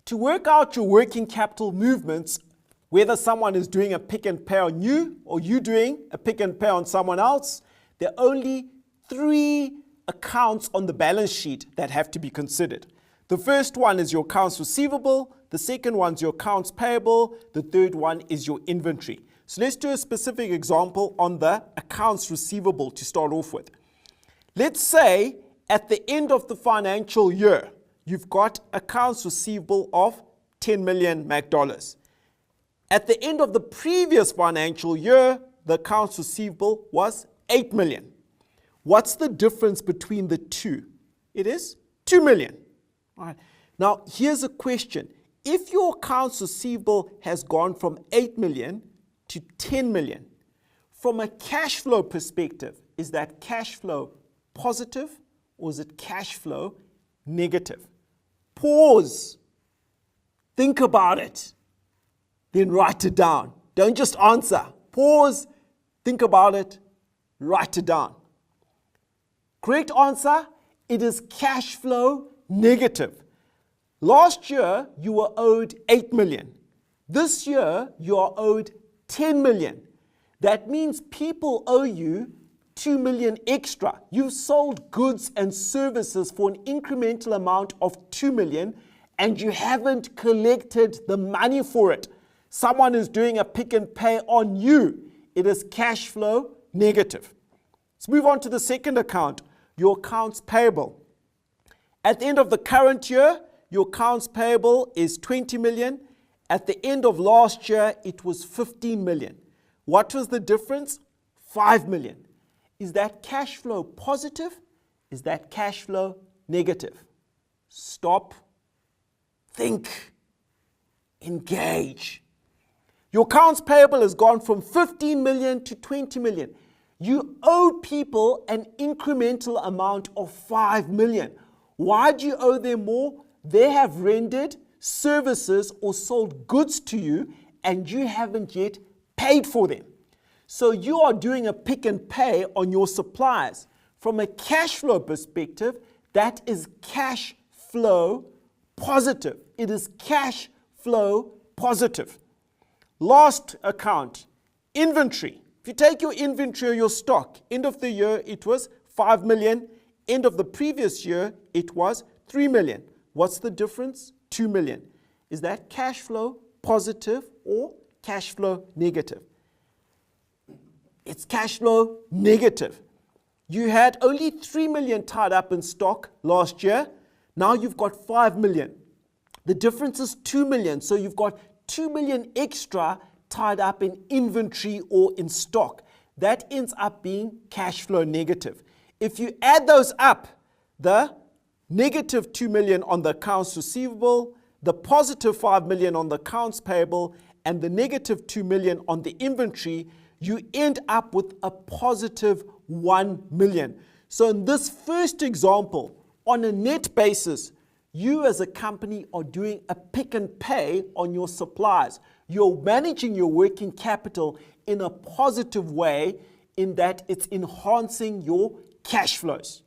To work out your working capital movements, whether someone is doing a pick and pay on you or you doing a pick and pay on someone else, there are only 3 accounts on the balance sheet that have to be considered. The first one is your accounts receivable, the second one is your accounts payable, the third one is your inventory. So let's do a specific example on the accounts receivable to start off with. Let's say at the end of the financial year, you've got accounts receivable of $10 million MAC. At the end of the previous financial year, the accounts receivable was $8 million. What's the difference between the two? It is $2 million. All right. Now, here's a question. If your accounts receivable has gone from $8 million to $10 million, from a cash flow perspective, is that cash flow positive or is it cash flow negative? Pause. Think about it. Then write it down. Don't just answer. Pause. Think about it. Write it down. Correct answer, it is cash flow negative. Last year, you were owed $8 million. This year, you are owed $10 million. That means people owe you $2 million extra. You've sold goods and services for an incremental amount of $2 million and you haven't collected the money for it. Someone is doing a pick and pay on you. It is cash flow negative. Let's move on to the second account, your accounts payable. At the end of the current year, your accounts payable is $20 million. At the end of last year, it was $15 million. What was the difference? $5 million. Is that cash flow positive? Is that cash flow negative? Stop, think, engage. Your accounts payable has gone from $15 million to $20 million. You owe people an incremental amount of $5 million. Why do you owe them more? They have rendered services or sold goods to you and you haven't yet paid for them. So you are doing a pick and pay on your suppliers. From a cash flow perspective, that is cash flow positive. It is cash flow positive. Last account, inventory. If you take your inventory or your stock, end of the year it was $5 million. End of the previous year it was $3 million. What's the difference? $2 million. Is that cash flow positive or cash flow negative? It's cash flow negative. You had only $3 million tied up in stock last year. Now you've got $5 million. The difference is $2 million. So you've got $2 million extra tied up in inventory or in stock. That ends up being cash flow negative. If you add those up, the negative $2 million on the accounts receivable, the positive $5 million on the accounts payable, and the negative $2 million on the inventory, you end up with a positive $1 million. So in this first example, on a net basis, you as a company are doing a pick and pay on your suppliers. You're managing your working capital in a positive way in that it's enhancing your cash flows.